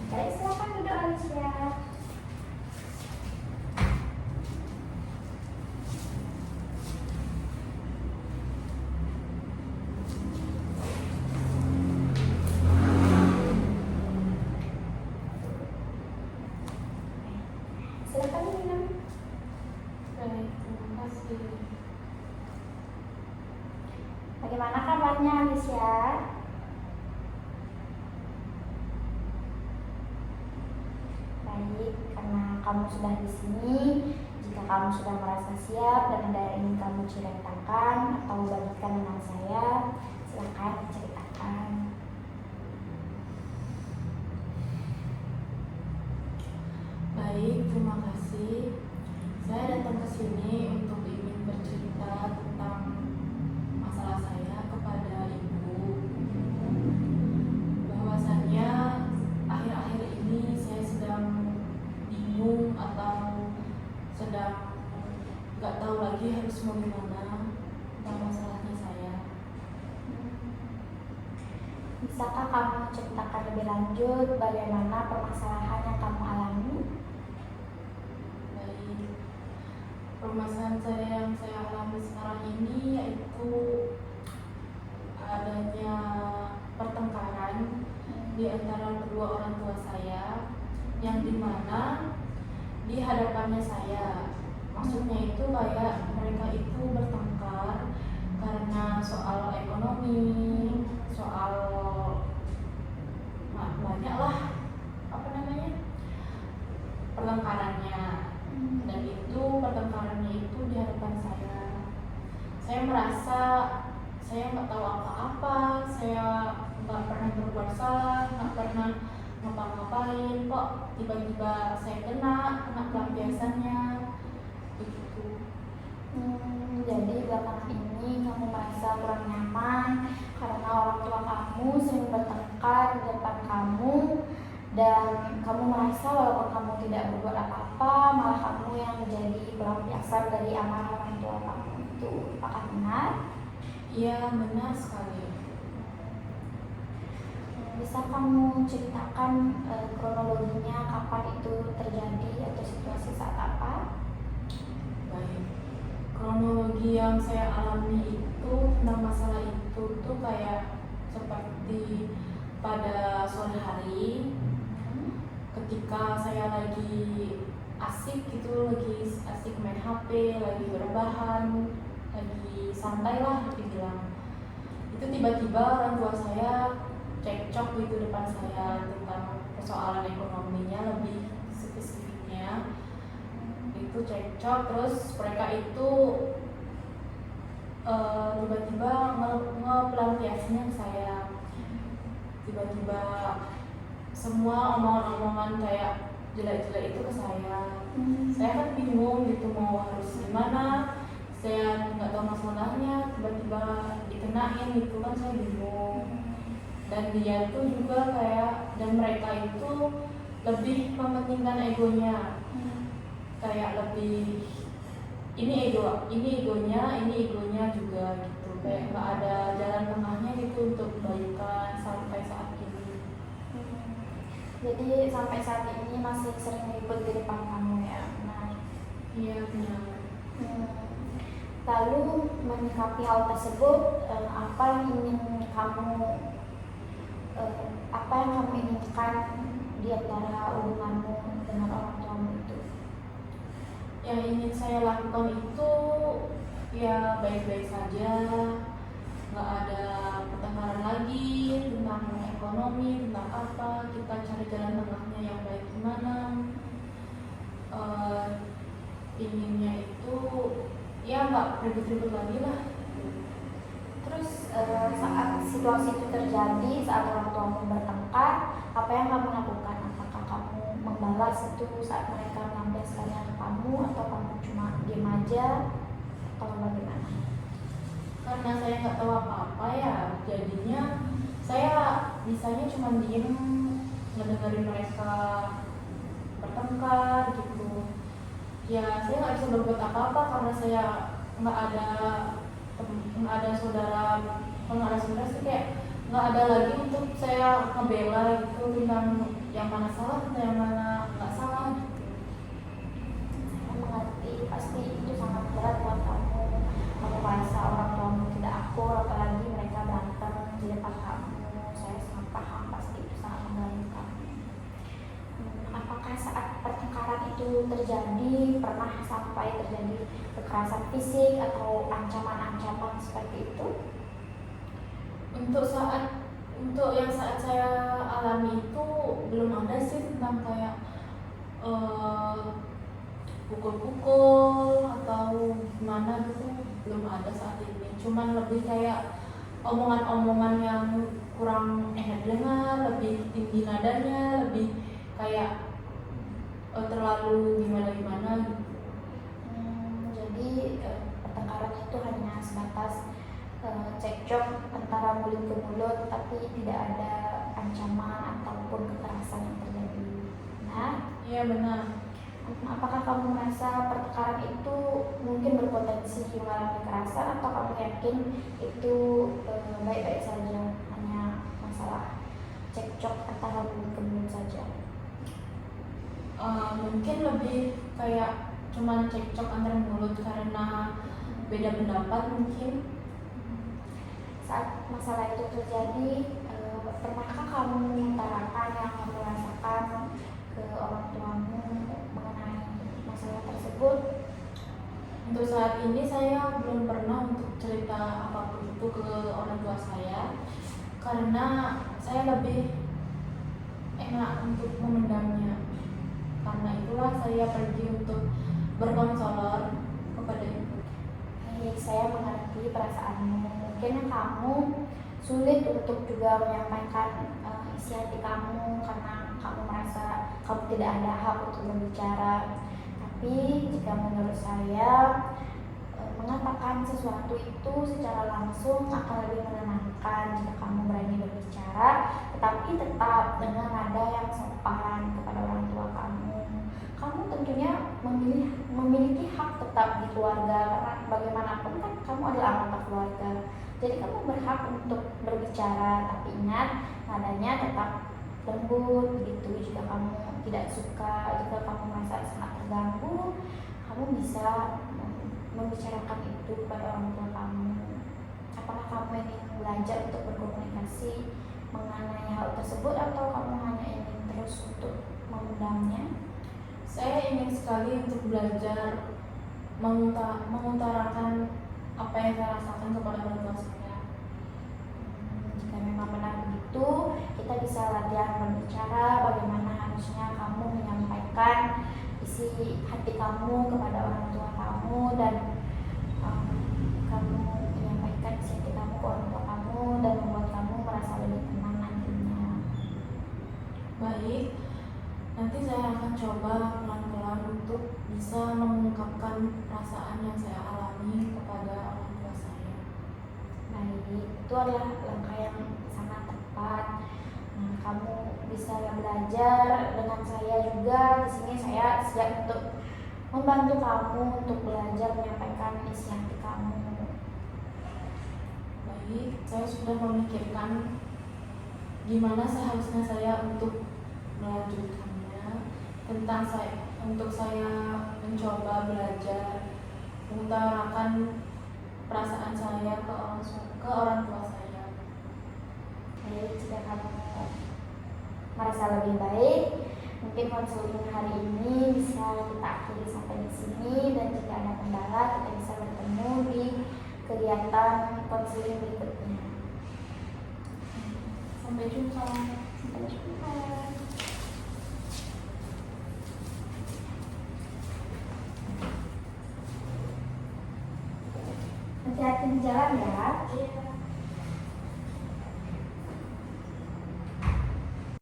Baik, silakan duduk Alicia. Silakan minum. Baik, terima kasih. Bagaimana kabarnya Alicia? Baik, karena kamu sudah di sini, jika kamu sudah merasa siap dan ada yang ingin kamu ceritakan atau bagikan dengan saya, silakan ceritakan. Baik, terima kasih. Saya datang ke sini untuk ingin bercerita tentang masalah saya kepada Ibu. Bahwasannya akhir-akhir ini saya sedang bingung atau sedang nggak tahu lagi harus mau gimana tentang masalahnya saya. Bisakah kamu ceritakan lebih lanjut bagaimana permasalahan yang kamu alami? Baik, permasalahan saya yang saya alami sekarang ini yaitu adanya pertengkaran di antara kedua orang tua saya, yang dimana di hadapannya saya, maksudnya itu kayak mereka itu bertengkar karena soal ekonomi, soal banyak lah pertengkarannya, dan itu pertengkarannya itu di hadapan saya. Saya merasa saya nggak tahu apa-apa, saya nggak pernah berbuat salah, nggak pernah ngapa-ngapain, kok tiba-tiba saya kena pelampiasannya begitu. Jadi belakangan ini kamu merasa kurang nyaman karena orang tua kamu sering bertengkar di depan kamu, dan kamu merasa walaupun kamu tidak berbuat apa-apa, malah kamu yang menjadi pelampiasan dari amarah orang tua kamu itu. Apakah benar? Iya, benar sekali. Bisa kamu ceritakan kronologinya, kapan itu terjadi atau situasi saat apa? Baik, kronologi yang saya alami itu tentang masalah itu tuh kayak seperti pada sore hari ketika saya lagi asik gitu, lagi asik main HP, lagi berbahan, lagi santai lah dibilang. Itu tiba-tiba orang tua saya cekcok gitu depan saya tentang persoalan ekonominya, lebih spesifiknya itu cekcok. Terus mereka itu tiba-tiba ngepelampiasnya ke saya, tiba-tiba semua omongan-omongan kayak jelek-jelek itu ke saya. Saya kan bingung gitu mau harus gimana, saya nggak tahu masalahnya, tiba-tiba dikenain gitu kan, saya bingung. Dan dia tuh juga kayak, dan mereka itu lebih mementingkan egonya, kayak lebih ini egonya juga gitu, kayak nggak ada jalan tengahnya gitu untuk kebaikan sampai saat ini. Jadi sampai saat ini masih sering ribut di depan kamu ya? Nah, Iya, benar. Lalu menyikapi hal tersebut, apa yang kamu inginkan di antara hubunganmu dengan orang tuamu itu? Yang ingin saya lakukan itu ya baik-baik saja, nggak ada pertengkaran lagi tentang ekonomi, tentang apa, kita cari jalan tengahnya yang baik gimana. Inginnya itu ya nggak ribut-ribut lagi lah. Terus saat situasi itu terjadi, saat orang tuamu bertengkar, apa yang kamu lakukan? Apakah kamu membalas itu saat mereka melampiaskannya ke kamu, atau kamu cuma diam aja, atau bagaimana? Karena saya nggak tahu apa-apa ya, jadinya saya bisanya cuma diem ngedengerin mereka bertengkar gitu. Ya saya nggak bisa berbuat apa-apa karena saya nggak ada saudara. Kalau nggak ada saudara sih kayak nggak ada lagi untuk saya ngebela gitu tentang yang mana salah atau yang mana nggak salah gitu. Saya mengerti, pasti itu sangat berat buat kamu. Kamu merasa orang tuamu tidak akur, apalagi mereka berantem di depan kamu. Saya sangat paham, pasti itu sangat mengganggu kamu. Apakah saat pertengkaran itu terjadi, pernah sampai terjadi kekerasan fisik atau ancaman-ancaman seperti itu? Untuk yang saat saya alami itu belum ada sih tentang kayak pukul-pukul atau gimana gitu, belum ada saat ini. Cuman lebih kayak omongan-omongan yang kurang enak dengar, lebih tinggi nadanya, lebih kayak terlalu gimana-gimana gitu. Jadi pertengkaran itu hanya sebatas cekcok antara mulut ke mulut, tapi tidak ada ancaman ataupun kekerasan yang terjadi. Nah, Iya benar. apakah kamu merasa pertengkaran itu mungkin berpotensi mengalami kekerasan, atau kamu yakin itu baik-baik saja, hanya masalah cekcok antara mulut ke mulut saja? Mungkin lebih kayak cuman cekcok antar mulut karena beda pendapat mungkin. Saat masalah itu terjadi, pernahkah kamu mengutarakan yang kamu rasakan ke orang tuamu mengenai masalah tersebut? Untuk saat ini saya belum pernah untuk cerita apapun itu ke orang tua saya, karena saya lebih enak untuk memendamnya. Karena itulah saya pergi untuk berkonselor kepada ibu. Baik, saya mengerti perasaanmu. Mungkin kamu sulit untuk juga menyampaikan isi hati kamu karena kamu merasa kamu tidak ada hak untuk berbicara. Tapi jika menurut saya, mengatakan sesuatu itu secara langsung akan lebih menenangkan jika kamu berani berbicara, tetapi tetap dengan nada yang sopan kepada orang tua kamu. Kamu tentunya memiliki hak tetap di keluarga, karena bagaimanapun kan kamu adalah anggota keluarga. Jadi kamu berhak untuk berbicara, tapi ingat nadanya tetap lembut begitu. Jika kamu tidak suka, jika kamu merasa sangat terganggu, kamu bisa membicarakan itu kepada orang tua kamu. Apakah kamu ingin belajar untuk berkomunikasi mengenai hal tersebut, atau kamu hanya ingin terus untuk memendamnya? Saya ingin sekali untuk belajar mengutarakan apa yang saya rasakan kepada orang tua saya. Jika memang benar begitu, kita bisa latihan berbicara bagaimana harusnya kamu menyampaikan isi hati kamu kepada orang tua kamu, dan kamu menyampaikan isi hati kamu ke orang tua kamu dan membuat kamu merasa lebih tenang nantinya. Baik, nanti saya akan coba pelan-pelan untuk bisa mengungkapkan perasaan yang saya alami kepada orang tua saya. Baik, itu adalah langkah yang sangat tepat. Kamu bisa belajar dengan saya juga. Di sini saya siap untuk membantu kamu untuk belajar menyampaikan isi hati kamu. Baik, saya sudah memikirkan gimana seharusnya saya untuk melanjutkannya, untuk saya mencoba belajar mengutarakan perasaan saya ke orang tua saya. Baik, jika kamu merasa lebih baik, mungkin konseling hari ini bisa kita akhiri sampai di sini, dan jika ada kendala kita bisa bertemu di kegiatan konseling berikutnya. Sampai jumpa. Sampai jumpa. Hati-hati di jalan ya.